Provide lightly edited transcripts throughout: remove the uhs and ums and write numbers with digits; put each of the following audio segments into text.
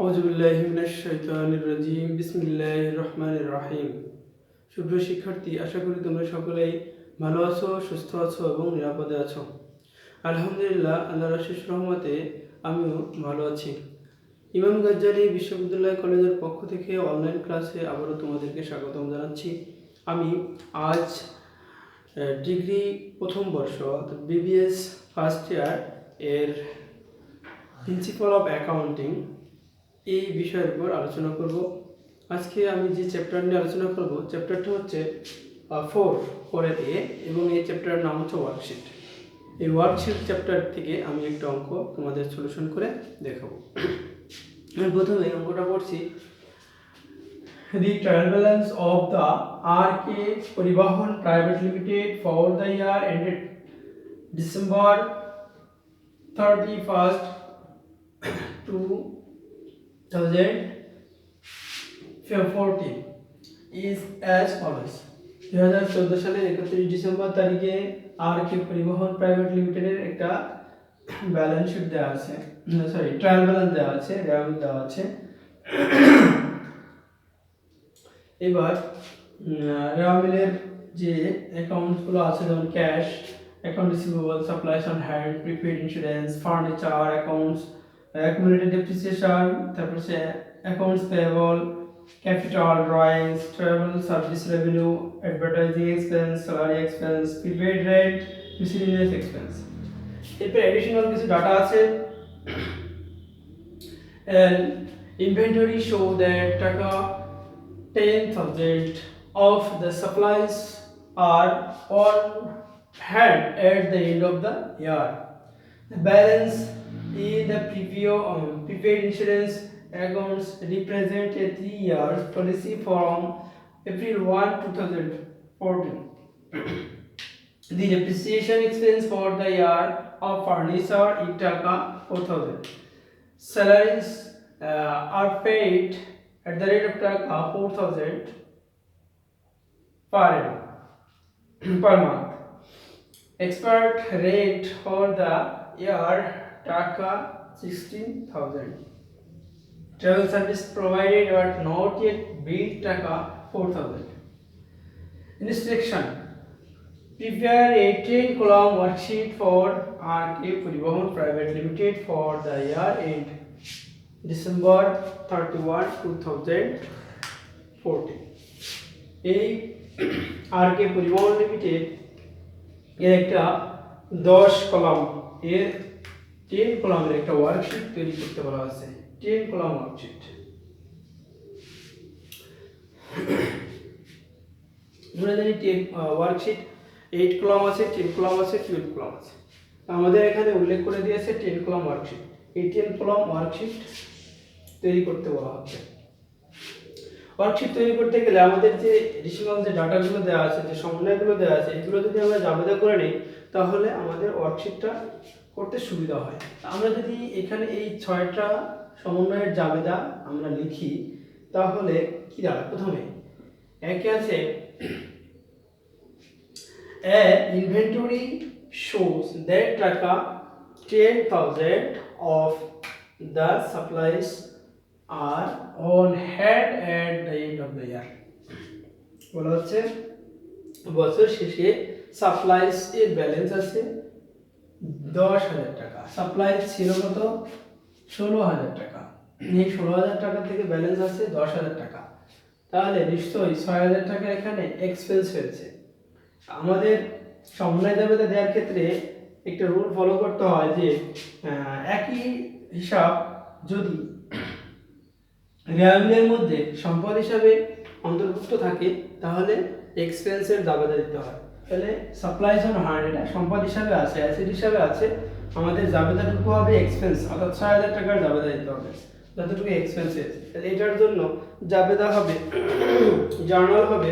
আউযুবিল্লাহি মিনাশ শাইতানির রাজিম বিসমিল্লাহির রহমানির রহিম। সুপ্রিয় শিক্ষার্থী, আশা করি তোমরা সকলেই ভালো আছো, সুস্থ আছো এবং নিরাপদে আছো। আলহামদুলিল্লাহ, আল্লাহর অশেষ রহমতে আমিও ভালো আছি। ইমাম গাজ্জালি বিশ্ববিদ্যালয় কলেজের পক্ষ থেকে অনলাইন ক্লাসে আবারও তোমাদেরকে স্বাগতম জানাচ্ছি। আমি আজ ডিগ্রি প্রথম বর্ষ অর্থাৎ বিবিএস ফার্স্ট ইয়ার এর প্রিন্সিপাল অফ অ্যাকাউন্টিং এই বিষয়ের উপর আলোচনা করব। আজকে আমি যে চ্যাপ্টার নিয়ে আলোচনা করব, চ্যাপ্টারটা হচ্ছে 4 দিয়ে, এবং এই চ্যাপ্টারের নাম হচ্ছে ওয়ার্কশিট। এই ওয়ার্কশিট চ্যাপ্টার থেকে আমি একটা অঙ্ক তোমাদের সলিউশন করে দেখাবো। আমি প্রথমে অঙ্কটা পড়ছি। The trial balance of the RK Parivahan Private Limited for the year ended December 31st, 2014 is as follows. 2014 সালের 31 ডিসেম্বর তারিখে RK পরিবহন প্রাইভেট লিমিটেডের একটা ব্যালেন্স শিট দেওয়া আছে, ট্রায়াল ব্যালেন্স দেওয়া আছে, রেয়াল দেওয়া আছে। এবার রেওয়ামিলের যে অ্যাকাউন্টসগুলো আছে, যেমন cash, account receivable, supplies on hand, prepaid insurance, furniture accounts, accumulated depreciation, তারপর সে accounts payable, capital, drawings, travel service revenue, advertising expense, salary expense, prepaid rent, miscellaneous expense. এরপর অ্যাডিশনাল কিছু ডাটা আছে। ইনভেন্টরি শো দ্যাট টাকা 10,000 of the supplies are on hand at the end of the year. The balance in the prepaid insurance accounts represent a 3-year policy from April 1, 2014. The depreciation expense for the year of furniture is taka 4,000. Salaries are paid at the rate of taka 4,000 per month. Expert rate for the year taka 16,000. Travel service provided but not yet billed taka 4,000. Instruction: prepare a 10-column worksheet for RK Parivahan Private Limited for the year end December 31, 2014. এই RK পরিবহন limited এর একটা 10 column এর 10 কলামের একটা worksheet তৈরি করতে বলা হয়েছে। 10 কলাম ওয়ার্কশিট। আমরা জানি 10 ওয়ার্কশিট 8 কলাম আছে, 10 কলাম আছে, 12 কলাম আছে। আমাদের এখানে উল্লেখ করে দিয়েছে 10 কলাম ওয়ার্কশিট। এই 10 কলাম ওয়ার্কশিট তৈরি করতে বলা হচ্ছে। ওয়ার্কশিট তৈরি করতে গেলে আমাদের যে এডিশনাল যে ডাটাগুলো দেওয়া আছে, যে সমন্বয়গুলো দেওয়া আছে, এগুলো যদি আমরা জাবেদা করে নিই তাহলে আমাদের ওয়ার্কশিটটা করতে সুবিধা হয়। আমরা যদি এখানে এই 6টা সমন্বয়ের জাবেদা আমরা লিখি তাহলে কি দাঁড়ায়? প্রথমে একে আছে a inventory shows that taka 10,000 of the supplies are on hand at the end of the year. বলা হচ্ছে বছর শেষে সাপ্লাইস এর ব্যালেন্স আছে 10,000 টাকা। সাপ্লাইস ছিল কত? 16,000 টাকা। এই 16,000 টাকা থেকে ব্যালেন্স আছে 10,000 টাকা। তাহলে নিশ্চয়ই 6,000 টাকা এখানে এক্সপেন্স হয়েছে। আমাদের সমন্বয় জাবেদা দেওয়ার ক্ষেত্রে একটা রুল ফলো করতে হয় যে একই হিসাব যদি রেয়ামিলের মধ্যে সম্পদ হিসাবে অন্তর্ভুক্ত থাকে তাহলে এক্সপেন্সের জাবেদা দিতে হয়। তাহলে সাপ্লাইস অন হ্যান্ড এটা সম্পদ হিসাবে আছে, অ্যাসেট হিসাবে আছে, আমাদের জাবেদাটুকু হবে এক্সপেন্স, অর্থাৎ 6,000 টাকার জাবেদা দিতে হবে যতটুকু এক্সপেন্সেস। তাহলে এটার জন্য জাবেদা হবে, জার্নাল হবে।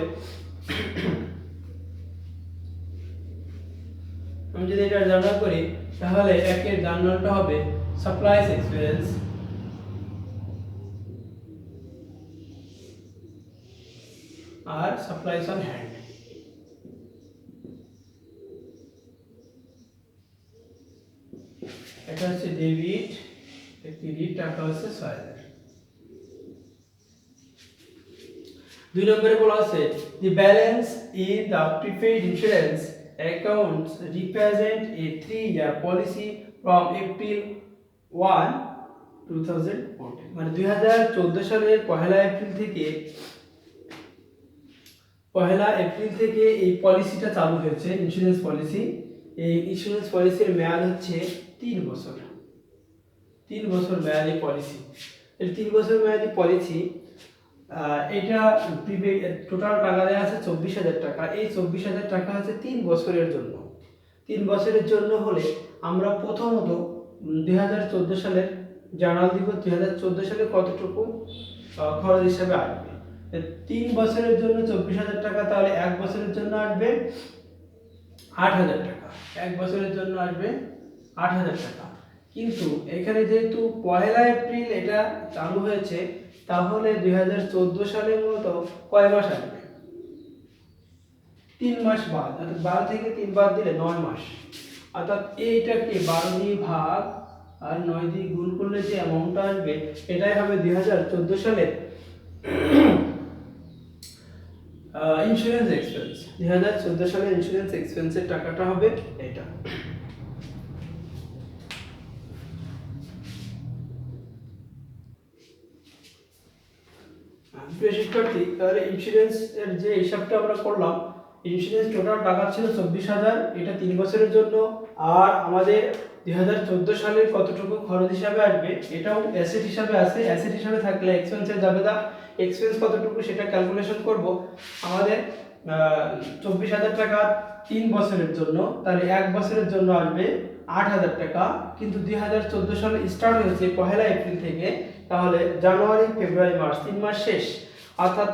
আমি যদি এটা জার্নাল করি তাহলে একের জার্নালটা হবে সাপ্লাইস এক্সপেন্স আর সাপ্লাইস অন হ্যান্ড। এটা হচ্ছে ডেবিট, ক্রেডিট টাকা হচ্ছে 6,000। 2 নম্বরে বলা আছে the balance in the prepaid insurance accounts represent a 3-year policy from April 1 2014 মানে 2014 সালের পহেলা এপ্রিল থেকে এই পলিসিটা চালু হয়েছে ইন্স্যুরেন্স পলিসি। এই ইন্স্যুরেন্স পলিসির মেয়াদ হচ্ছে 3 বছর। 3 বছর মেয়াদি পলিসি। এই 3 বছর মেয়াদি পলিসি এটা টোটাল টাকা দেওয়া আছে 24,000 টাকা। এই 24,000 টাকা হচ্ছে 3 বছরের জন্য। 3 বছরের জন্য হলে আমরা প্রথমত 2014 সালের জার্নাল দিব 2014 সালে কতটুকু খরচ হিসাবে আসবে। 3 বছরের জন্য 24,000 টাকা, তাহলে 1 বছরের জন্য আসবে 8,000 টাকা। 1 বছরের জন্য আসবে 8,000 টাকা। কিন্তু এখানে যেহেতু পহেলা এপ্রিল এটা চালু হয়েছে, তাহলে 2014 সালে মূলত কয় মাস আসবে? 3 মাস বাদ, অর্থাৎ 12 থেকে 3 বাদ দিলে 9 মাস। অর্থাৎ এইটাকে 12 দিয়ে ভাগ আর 9 দিয়ে গুণ করলে যে অ্যামাউন্টটা আসবে এটাই হবে 2014 সালের ইন্স্যুরেন্স এক্সপেন্স। 2014 সালের ইন্স্যুরেন্স এক্সপেন্সের টাকাটা হবে এটা। প্রিয় শিক্ষার্থী, তাহলে ইন্স্যুরেন্স এর যে হিসাবটা আমরা করলাম, ইন্স্যুরেন্স টোটাল টাকা ছিল 24,000, এটা 3 বছরের জন্য। আর আমাদের 2014 সালের কতটুকু খরচ হিসাবে আসবে এটাও অ্যাসেট হিসাবে আছে। অ্যাসেট হিসাবে থাকলে এক্সপেন্সের যাবে না, এক্সপেন্স কতটুকু সেটা ক্যালকুলেশন করব। আমাদের 24,000 টাকা 3 বছরের জন্য, তাহলে 1 বছরের জন্য আসবে 8,000 টাকা। কিন্তু 2014 সালে স্টার্ট হয়েছে পহেলা এপ্রিল থেকে, তাহলে জানুয়ারি ফেব্রুয়ারি মার্চ 3 মাস শেষ, অর্থাৎ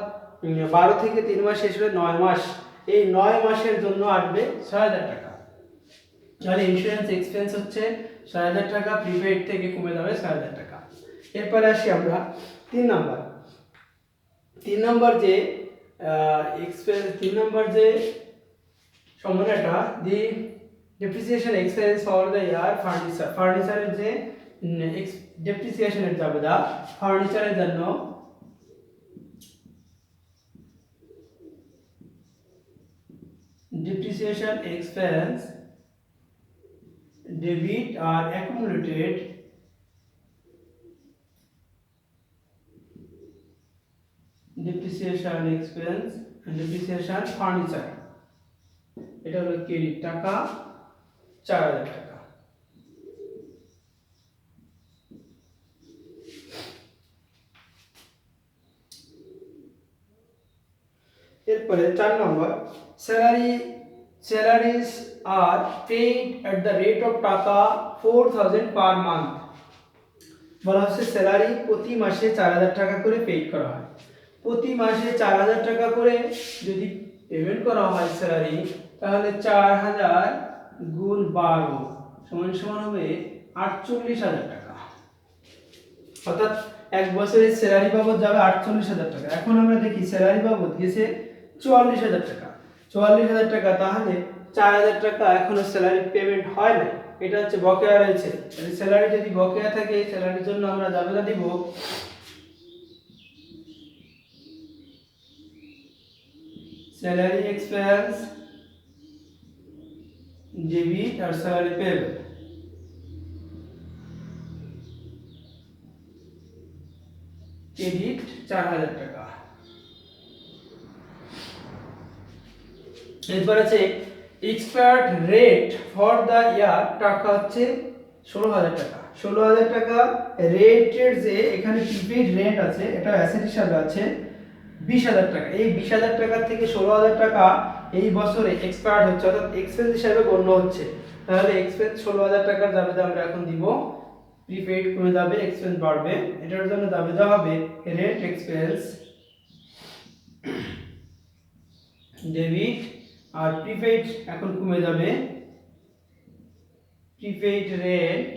12 থেকে 3 মাস শেষ হলে 9 মাস। এই 9 মাসের জন্য আসবে 6,000 টাকা। তাহলে ইন্স্যুরেন্স এক্সপেন্স হচ্ছে 6,000 টাকা, প্রিপেইড থেকে কমে যাবে 6,000 টাকা। এরপরে আসি আমরা 3 নাম্বার। 3 নাম্বার যে এক্সপেন্স, 3 নাম্বার যে সম্মানটা the depreciation expense for the year furniture. ফার্নিচারের যে ডেপ্রিসিয়েশনের যাবে দা ফার্নিচারের জন্য depreciation expense debit are accumulated depreciation expense and depreciation furniture, এটা হলো ক্রেডিট টাকা 4,000 টাকা। এরপরে 4 নম্বর salaries are paid at the rate of টাকা 4,000 per month। বলা হচ্ছে স্যালারি প্রতি মাসে 4,000 টাকা করে পেড করা হয়। প্রতি মাসে 4,000 টাকা করে যদি পেমেন্ট করা হয় স্যালারি, তাহলে 4,000 গুণ 12 সমান হবে 48,000 টাকা। অর্থাৎ 1 বছরের স্যালারি বাবদ যাবে 48,000 টাকা। এখন আমরা দেখি স্যালারি বাবদ গেছে 44,000 টাকা। 44,000 টাকা, তাহলে 4,000 টাকা এখনো স্যালারি পেমেন্ট হয় না, এটা হচ্ছে বকেয়া রয়েছে। স্যালারি যদি বকেয়া থাকে, স্যালারির জন্য আমরা জাবেদা দিব স্যালারি এক্সপেন্স ডেবিট আর স্যালারি পেয়েবল। ক্রেডিট 4,000 টাকা। এরপর আছে এক্সপায়ার্ড রেট ফর দ্য ইয়ার টাকা হচ্ছে 16,000 টাকা। 16,000 টাকা রেটের যে এখানে প্রিপেইড রেট আছে, এটা অ্যাসেট হিসাবে আছে 20,000 টাকা। এই 20,000 টাকা থেকে 16,000 টাকা এই বছরে এক্সপায়ার্ড হচ্ছে, অর্থাৎ এক্সপেন্স হিসাবে গণ্য হচ্ছে। তাহলে এক্সপেন্স 16,000 টাকার দাবিতে আমরা এখন দিব, প্রিপেইড কমে যাবে, এক্সপেন্স বাড়বে। এটার জন্য দাবিতে হবে রেট এক্সপেন্স ডেবিট, আর প্রিপেইড এখন কমে যাবে, প্রিপেইড রেট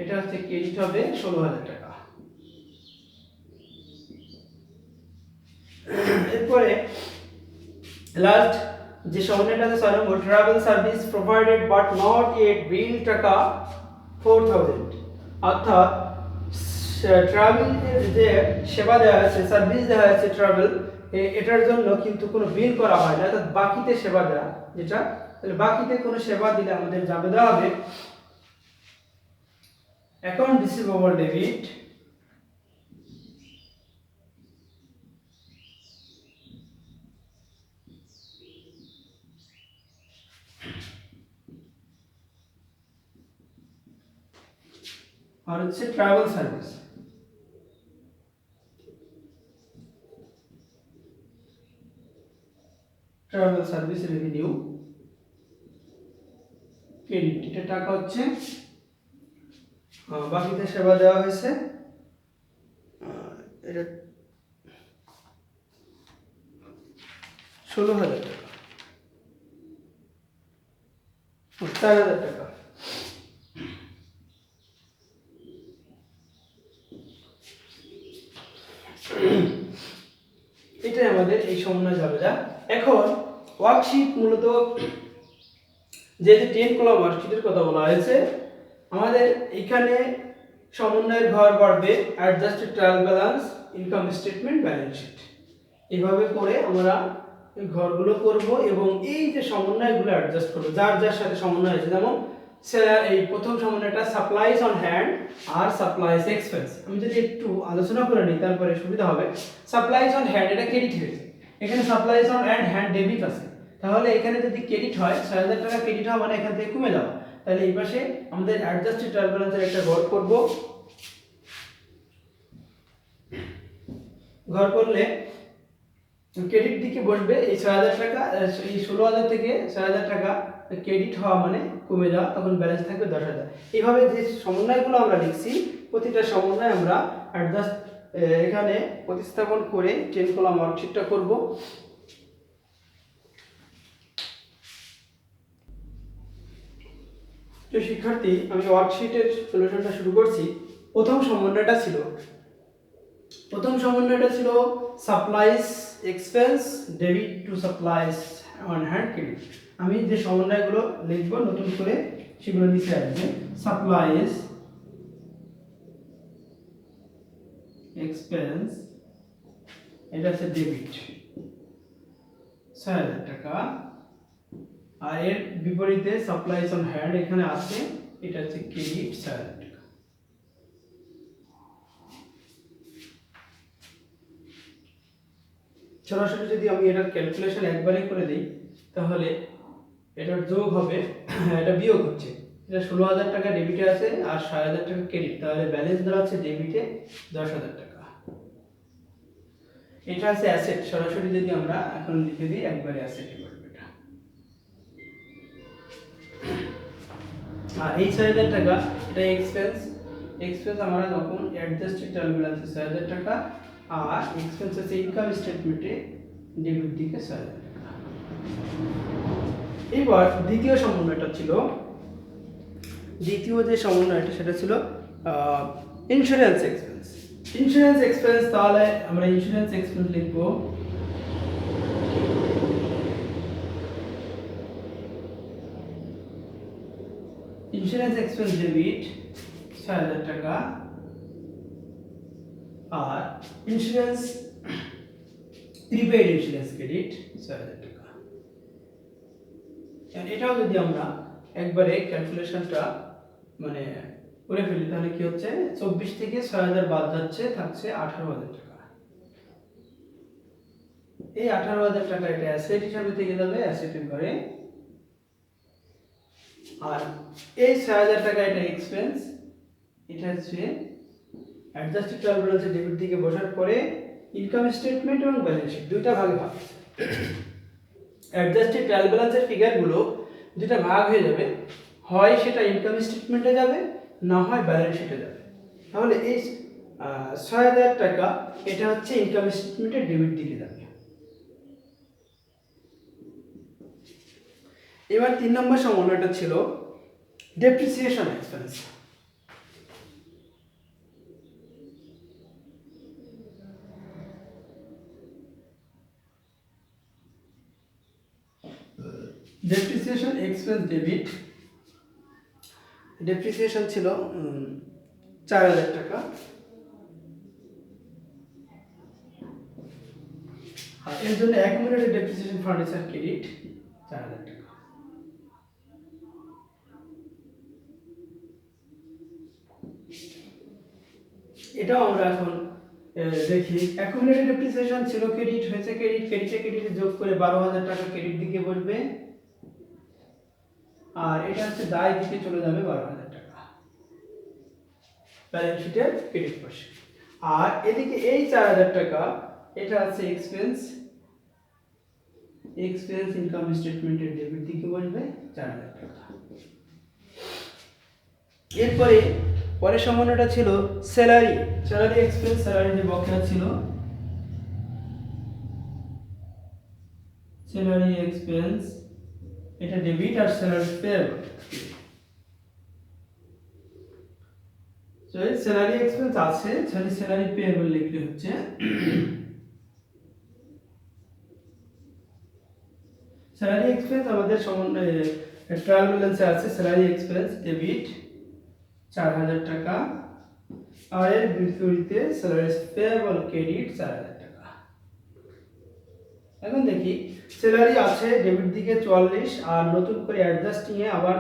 এটা হচ্ছে ক্রেডিট হবে 16,000 টাকা। এরপরে লাস্ট যে সমন্বয়টা আছে 6 নম্বর, travel service provided but not yet bill টাকা 4,000। অর্থাৎ ট্রাভেল যে সেবা দেওয়া আছে, সার্ভিস দেওয়া আছে ট্রাভেল, এটার জন্য কিন্তু কোনো বিল করা হয় না, অর্থাৎ বাকিতে সেবা দেওয়া যেটা, তাহলে বাকিতে কোনো সেবা দিলে আমাদের যাবে দেওয়া হবে অ্যাকাউন্ট রিসিভেবল ডেবিট আর হচ্ছে travel service. Travel service revenue credit, এটা টাকা হচ্ছে বাকিতে সেবা দেওয়া হয়েছে, এটা 16,000 টাকা, 4,000 টাকা। এটাই আমাদের এই সমন্বয় যাবে যা। এখন ওয়ার্কশিট মূলত যে 10 কলাম ওয়ার্কশিটের কথা বলা হয়েছে, আমাদের এখানে সমন্বয়ের ঘর পড়বে adjusted trial balance, income statement, balance sheet. এইভাবে করে আমরা এই ঘরগুলো করব এবং এই যে সমন্বয়গুলো অ্যাডজাস্ট করব যার যার সাথে সমন্বয় আছে। যেমন এই প্রথম সমন্বয়টা সাপ্লাইজ অন হ্যান্ড আর সাপ্লাইজ এক্সপেন্স। আমি যদি একটু আলোচনা করে নিই তারপরে সুবিধা হবে। সাপ্লাইজ অন হ্যান্ড এটা ক্রেডিট হয়েছে, এখানে সাপ্লাইজ অন হ্যান্ড ডেবিট আছে, তাহলে এখানে যদি ক্রেডিট হয় 6,000 টাকা ক্রেডিট হয় মানে এখান থেকে কমে যাবে, তাহলে এই পাশে আমাদের অ্যাডজাস্টেড ট্রায়াল ব্যালেন্সের একটা ঘর করব। ঘর করলে ক্রেডিট দিকে বসবে এই 6,000 টাকা, এই 16,000 থেকে 6,000 টাকা ক্রেডিট হওয়া মানে কমে যাওয়া, তখন ব্যালেন্স থাকবে 10,000। এইভাবে যে সমন্বয়গুলো আমরা লিখছি প্রতিটা সমন্বয় আমরা অ্যাডজাস্ট এখানে প্রতিস্থাপন করে 10 কলাম ওয়ার্কশিটটা করব। তো শিক্ষার্থী, আমি ওয়ার্কশিটের সলিউশনটা শুরু করছি। প্রথম সমন্বয়টা ছিল supplies expense debit two supplies on hand credit. আমি যে সমন্বয়গুলো লিখব নতুন করে সেগুলো নিচে আসবে। সাপ্লাইজ এক্সপেন্স, এটা হচ্ছে ডেবিট 6,000 টাকা, আর এর বিপরীতে সাপ্লাইজ অন হ্যান্ড এখানে আছে, এটা হচ্ছে ক্রেডিট 6,000 টাকা। সরাসরি যদি আমি এটার ক্যালকুলেশন একবারে করে দিই তাহলে এটার যোগ হবে, এটা বিয়োগ হচ্ছে, এটা 16,000 টাকা ডেবিটে আছে আর 6,000 টাকা ক্রেডিট, তাহলে ব্যালেন্স দাঁড়াচ্ছে ডেবিটে 10,000 টাকা। এটা আছে অ্যাসেট, সরাসরি যদি আমরা এখন লিখে দিই একবারে অ্যাসেটে করবে এটা। আর এই 6,000 টাকা এটা এক্সপেন্স আমরা যখন অ্যাডজাস্টেড ট্রায়াল ব্যালেন্সে 6,000 টাকা আর এক্সপেন্স আছে ইনকাম স্টেটমেন্টে ডেবিট দিকে 6,000 টাকা। এবার দ্বিতীয় যে সমন্বয়টা সেটা ছিল ইন্স্যুরেন্স এক্সপেন্স। তাহলে আমরা ইন্স্যুরেন্স এক্সপেন্স লিখব ইন্স্যুরেন্স এক্সপেন্স ডেবিট 6,000 টাকা আর ইন্স্যুরেন্স প্রিপেইড ইন্স্যুরেন্স ক্রেডিট 6,000 টাকা। এটাও যদি আমরা একবারে ক্যালকুলেশনটা মানে করে ফেলি তাহলে কি হচ্ছে, 24 থেকে 6,000 বাদ যাচ্ছে, থাকছে 18,000 টাকা। এই 18,000 টাকা এটা অ্যাসেট হিসাবে থেকে যাবে অ্যাসেটের ঘরে, আর এই 6,000 টাকা এটা এক্সপেন্স, এটা হচ্ছে অ্যাডজাস্টেড ট্রায়াল ব্যালেন্সে ডেবিট দিকে বসার পরে ইনকাম স্টেটমেন্ট এবং ব্যালেন্স শিট দুইটা ভাগে ভাগ। অ্যাডজাস্টেড ট্রায়াল ব্যালেন্সের ফিগারগুলো দুইটা ভাগ হয়ে যাবে, হয় সেটা ইনকাম স্টেটমেন্টে যাবে না হয় ব্যালেন্স শিটে যাবে। তাহলে এই 6,000 টাকা এটা হচ্ছে ইনকাম স্টেটমেন্টের ডেবিট দিকে যাবে। এবার 3 নম্বর সমন্বয়টা ছিল depreciation expense. Depreciation expense debit, depreciation ছিল 4,000 টাকা আর এর জন্য অ্যাকুমুলেটেড ডেপ্রিসিয়েশন ফার্নিচার ক্রেডিট 4000 টাকা। এটাও আমরা এখন দেখি। অ্যাকুমুলেটেড ডেপ্রিসিয়েশন ছিল ক্রেডিট, হয়েছে ক্রেডিট, ক্রেডিটে যোগ করে 12000 টাকা ক্রেডিট দিকে বসবে, আর এটা হচ্ছে দায় দিকে চলে যাবে 12000 টাকা ব্যালেন্স শিটের ক্রেডিট পাশে। আর এদিকে এই 4000 টাকা এটা আছে এক্সপেন্স ইনকাম স্টেটমেন্টের ডেবিট দিকে বসবে 4000 টাকা। এরপরে পরের সামান্যটা ছিল স্যালারি এক্সপেন্স, স্যালারি যে বকেয়া ছিল, স্যালারি এক্সপেন্স এটা ডেবিট আর স্যালারি পেয়েবল। তো স্যালারি এক্সপেন্স আছে, স্যালারি পেয়েবল লিখলে হচ্ছে স্যালারি এক্সপেন্স আমাদের ট্রায়াল ব্যালেন্সে আছে স্যালারি এক্সপেন্স ডেবিট 4000 টাকা, আর এর বিপরীতে স্যালারি পেয়েবল ক্রেডিট 4000 টাকা। এখন দেখি স্যালারি আছে ডেবিট দিকে 44, আর নতুন করে অ্যাডজাস্টিং এ আবার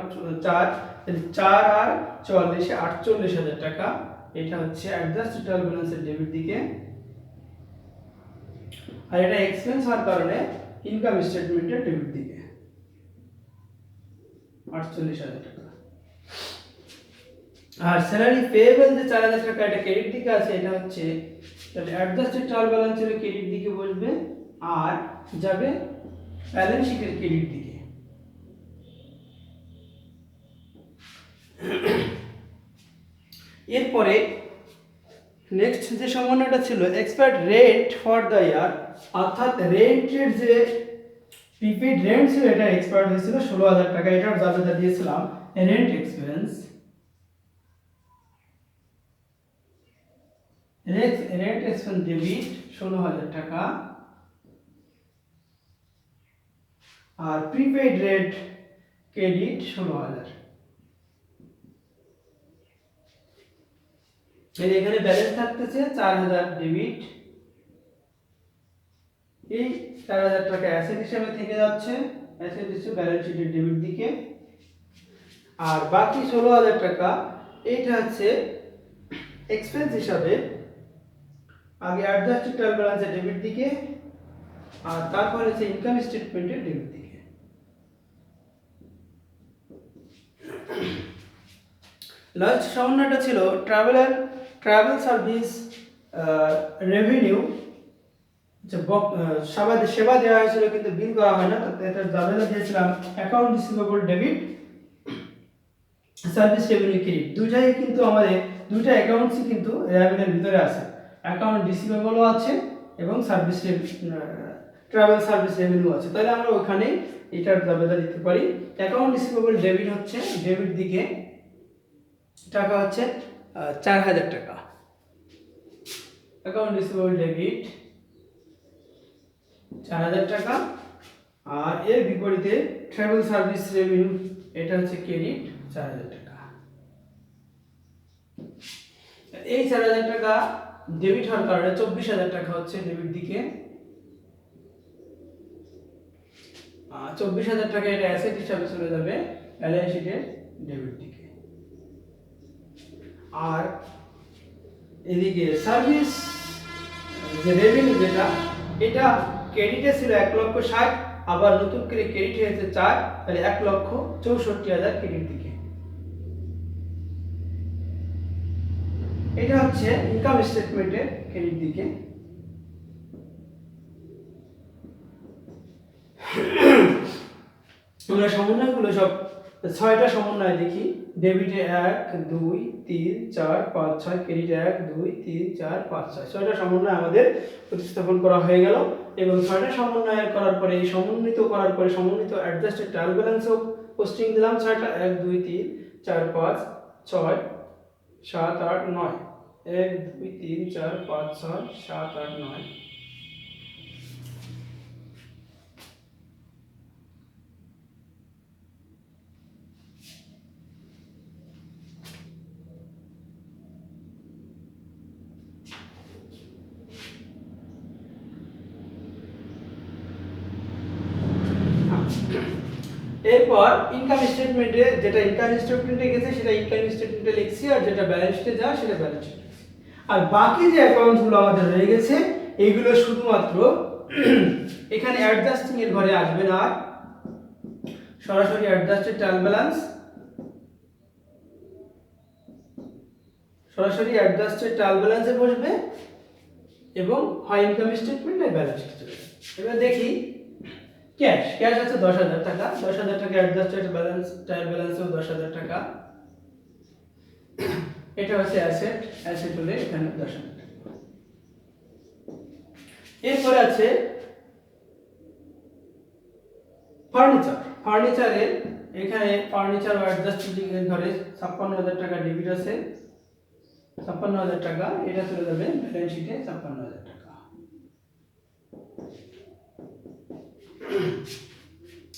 4 আর 44 এ 48000 টাকা। এটা হচ্ছে অ্যাডজাস্ট ট্রায়াল ব্যালেন্সের ডেবিট দিকে, আর এটা এক্সপেন্স হওয়ার কারণে ইনকাম স্টেটমেন্টের ডেবিট দিকে 48000 টাকা। আর স্যালারি পেয়েবল যে 4000 টাকা এটা ক্রেডিট দিকে আছে, এটা হচ্ছে তাহলে অ্যাডজাস্টেড ট্রায়াল ব্যালেন্সের ক্রেডিট দিকে বসবে আর যাবে ব্যালেন্স শিটের ক্রেডিট দিকে। এরপরে নেক্সট যে সামান্যটা ছিল এক্সপায়ার্ড রেন্ট ফর দ্য ইয়ার, অর্থাৎ রেন্টের যে প্রিপেড রেন্ট ছিল এটা এক্সপায়ার্ড হয়েছিল 16000 টাকা, এটার জাবেদা দিয়েছিলাম rent expense, rent expense debit 16000 টাকা, আর প্রিপেড রেন্ট ক্রেডিট 16000। এখানে ব্যালেন্স থাকতেছে 4000 ডেবিট, এই 4000 টাকা অ্যাসেট হিসেবে থেকে যাচ্ছে, অ্যাসেট হিসেবে ব্যালেন্স শিটের ডেবিট দিকে, আর বাকি 16000 টাকা এইটা হচ্ছে এক্সপেন্স হিসাবে আগে অ্যাডজাস্টেড ট্রায়াল ব্যালেন্সের ডেবিট দিকে, আর তারপর হচ্ছে ইনকাম স্টেটমেন্টের ডেবিট দিকে। লাস্ট সামান্যটা ছিল ট্রাভেল সার্ভিস রেভিনিউ, যে সেবা দেওয়া হয়েছিল কিন্তু বিল করা হয় না, তো এটার জাবেদা দিয়েছিলাম account receivable debit service revenue credit. দুইটাই কিন্তু আমাদের দুইটা অ্যাকাউন্টসই কিন্তু রেভিনিউর ভিতরে আছে, অ্যাকাউন্ট রিসিভেবলও আছে এবং ট্রাভেল সার্ভিস রেভিনিউ আছে। তাহলে আমরা ওখানে এটার জাবেদা দিতে পারি। অ্যাকাউন্ট রিসিভেবল ডেবিট হচ্ছে ডেবিট দিকে টাকা হচ্ছে 4000 টাকা, অ্যাকাউন্ট রিসিভেবল ডেবিট 4000 টাকা, আর এর বিপরীতে ট্রাভেল সার্ভিস রেভিনিউ এটা হচ্ছে ক্রেডিট 4000 টাকা। এই 4000 টাকা ডেবিট হওয়ার কারণে 24000 টাকা হচ্ছে ডেবিট দিকে, 24000 টাকা এটা অ্যাসেট হিসাবে চলে যাবে ব্যালেন্স শিটের ডেবিট দিকে। আর এদিকে সার্ভিস যে রেভিনিউ যেটা এটা ক্রেডিটে ছিল 1,60,000, আবার নতুন করে ক্রেডিট হয়েছে 4, তাহলে 1,64,000 ক্রেডিট দিকে। এটা হচ্ছে ইনকাম স্টেটমেন্টের ক্রেডিট দিকে। আমরা সমন্বয়গুলো সব 6টা সমন্বয় দেখি। ডেবিটে 1 2 3 4 5 6, ক্রেডিট 1 2 3 4 5 6, 6টা সমন্বয় আমাদের প্রতিস্থাপন করা হয়ে গেল। এবং 6টা সমন্বয় করার পরে এই সমন্বিত করার পরে সমন্বিত অ্যাডজাস্টেড ট্রায়াল ব্যালেন্সও পোস্টিং দিলাম 6টা 1 2 3 4 5 6 7 8 9, 1 2 3 4 5 6 7 8 9। এরপর ইনকাম স্টেটমেন্টে যেটা ইনকাম স্টেটমেন্টে গেছে সেটা ইনকাম স্টেটমেন্টে লিখছি, আর যেটা ব্যালেন্স শিটে যাওয়া সেটা ব্যালেন্স শিটে লিখছি। আর বাকি যে অ্যাকাউন্টগুলো আমাদের রয়ে গেছে এইগুলো শুধুমাত্র এখানে অ্যাডজাস্টিং এর ঘরে আসবে না, আর সরাসরি অ্যাডজাস্টেড ট্রায়াল ব্যালেন্স, সরাসরি অ্যাডজাস্টেড ট্রায়াল ব্যালেন্সে বসবে এবং হয় ইনকাম স্টেটমেন্ট না ব্যালেন্স শিটে চলে যাবে। এবার দেখি ক্যাশ আছে 10,000 টাকা, 10,000 টাকা অ্যাডজাস্টেড ব্যালেন্স ট্রায়াল ব্যালেন্সেও 10,000 টাকা, এটা হচ্ছে অ্যাসেট হলে এখানে 10,000 টাকা। এরপরে আছে ফার্নিচারের এখানে ফার্নিচার ও অ্যাডজাস্টেড এর ঘরে 56,000 টাকা ডেবিট আছে, 56,000 টাকা, এটা চলে যাবে ব্যালেন্স শিটে 56,000 টাকা।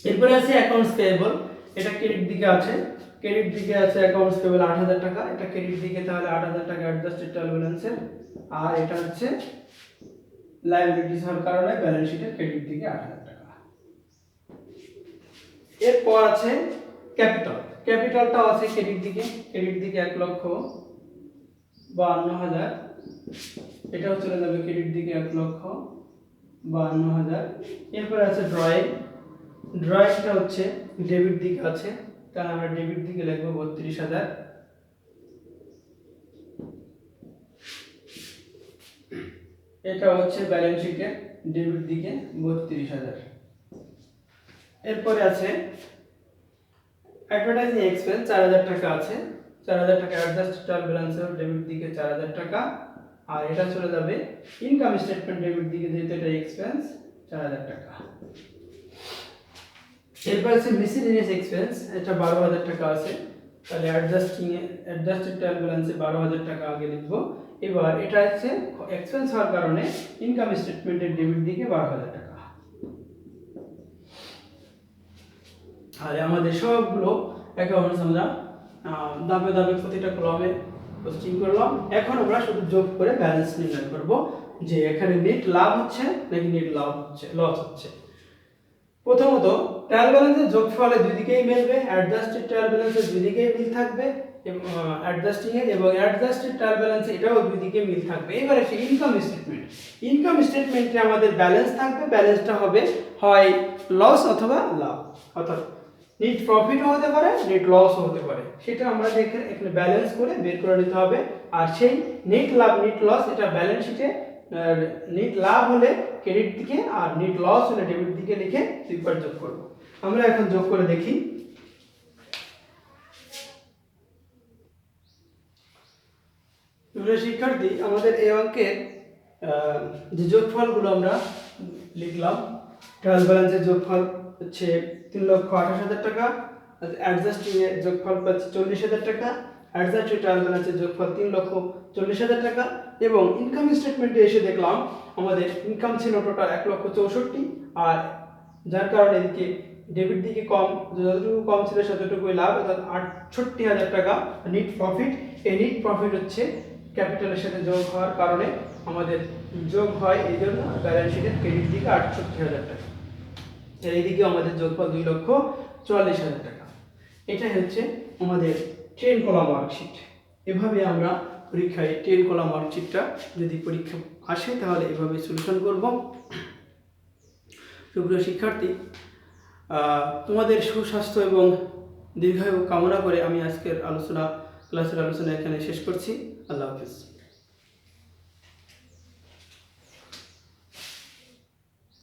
এরপরে আছে অ্যাকাউন্টস পেয়েবল, এটা ক্রেডিট দিকে আছে, ক্রেডিট দিকে আছে অ্যাকাউন্টস পেয়েবল 8,000 টাকা, এটা ক্রেডিট দিকে, তাহলে 8,000 টাকা অ্যাডজাস্টেড ট্রায়াল ব্যালেন্সের, আর এটা হচ্ছে লায়াবিলিটিস হওয়ার কারণে ব্যালেন্স শিটের ক্রেডিট দিকে 8,000 টাকা। এরপর আছে ক্যাপিটালটাও আছে ক্রেডিট দিকে 1,52,000, এটাও চলে যাবে ক্রেডিট দিকে 1,52,000। এরপর আছে ড্রয়িংটা হচ্ছে ডেবিট দিকে আছে, তাহলে আমরা ডেবিট দিকে লিখব 32,000। এটা হচ্ছে ব্যালেন্স শিটে ডেবিট দিকে 32,000। এরপরে আছে অ্যাডভার্টাইজিং এক্সপেন্স 4,000 টাকা আছে, 4,000 টাকা অ্যাডজাস্টেড ট্রায়াল ব্যালেন্সের ডেবিট দিকে 4,000 টাকা, আর এটা চলে যাবে ইনকাম স্টেটমেন্ট ডেবিট দিকে, যেহেতু এটা এক্সপেন্স 4,000 টাকা। এরপর আছে মিসেলেনিয়াস এক্সপেন্স, এটা 12,000 টাকা আছে, তাহলে অ্যাডজাস্টেড ট্রায়াল ব্যালেন্সে 12,000 টাকা আগে লিখব। এবার এটা হচ্ছে এক্সপেন্স হওয়ার কারণে ইনকাম স্টেটমেন্টের ডেবিট দিকে 12,000 টাকা। আর আমাদের সবগুলো অ্যাকাউন্টস আমরা ধাপে ধাপে প্রতিটা কলামে পোস্টিং করলাম। এখন আমরা শুধু যোগ করে ব্যালেন্স নির্ণয় করব যে এখানে নেট লাভ হচ্ছে নাকি নেট লস হচ্ছে। প্রথমত ট্রায়াল ব্যালেন্সের যোগফলে দুই দিকেই মিলবে, অ্যাডজাস্টেড ট্রায়াল ব্যালেন্সের দুই দিকেই মিল থাকবে এবং অ্যাডজাস্টিং এর এবং অ্যাডজাস্টেড ট্রায়াল ব্যালেন্সে এটাও দুই দিকে মিল থাকবে। এবার আসে ইনকাম স্টেটমেন্টে আমাদের ব্যালেন্স থাকবে, ব্যালেন্সটা হবে হয় লস অথবা লাভ, অর্থাৎ নেট প্রফিটও হতে পারে নেট লসও হতে পারে, সেটা আমরা এখানে ব্যালেন্স করে বের করে নিতে হবে। আর সেই নেট লাভ নেট লস এটা ব্যালেন্স শিটে নেট লাভ হলে ক্রেডিট দিকে আর নেট লস হলে ডেবিট দিকে লিখে দুইবার যোগ করব। আমরা এখন যোগ করে দেখি। শিক্ষার্থী, আমাদের এই অঙ্কের যে যোগফলগুলো আমরা লিখলাম, ট্রায়াল ব্যালেন্সের যোগফল হচ্ছে 3,28,000 টাকা, অ্যাডজাস্টিং এর যোগফল পাচ্ছি 40,000 টাকা, অ্যাডজাস্টেড ট্রায়াল ব্যালেন্সের যোগফল 3,40,000 টাকা, এবং ইনকাম স্টেটমেন্টে এসে দেখলাম আমাদের ইনকাম ছিল টোটাল 1,64,000, আর যার কারণে এদিকে ডেবিট দিকে কম, যতটুকু কম ছিল ততটুকুই লাভ, অর্থাৎ 68,000 টাকা নেট প্রফিট। এই নেট প্রফিট হচ্ছে ক্যাপিটালের সাথে যোগ হওয়ার কারণে আমাদের যোগ হয়, এই জন্য ব্যালেন্স শিটের ক্রেডিট দিকে 68,000 টাকা, আর এইদিকে আমাদের যোগফল 2,44,000 টাকা। এটাই হচ্ছে আমাদের 10 কলাম ওয়ার্কশিট। এভাবে আমরা পরীক্ষায় 10 কলাম ওয়ার্কশিটটা যদি পরীক্ষা আসে তাহলে এভাবে সলিউশন করব। সুপ্রিয় শিক্ষার্থী, তোমাদের সুস্বাস্থ্য এবং দীর্ঘায়ু কামনা করে আমি আজকের ক্লাসের আলোচনা এখানে শেষ করছি। আল্লাহ হাফিজ।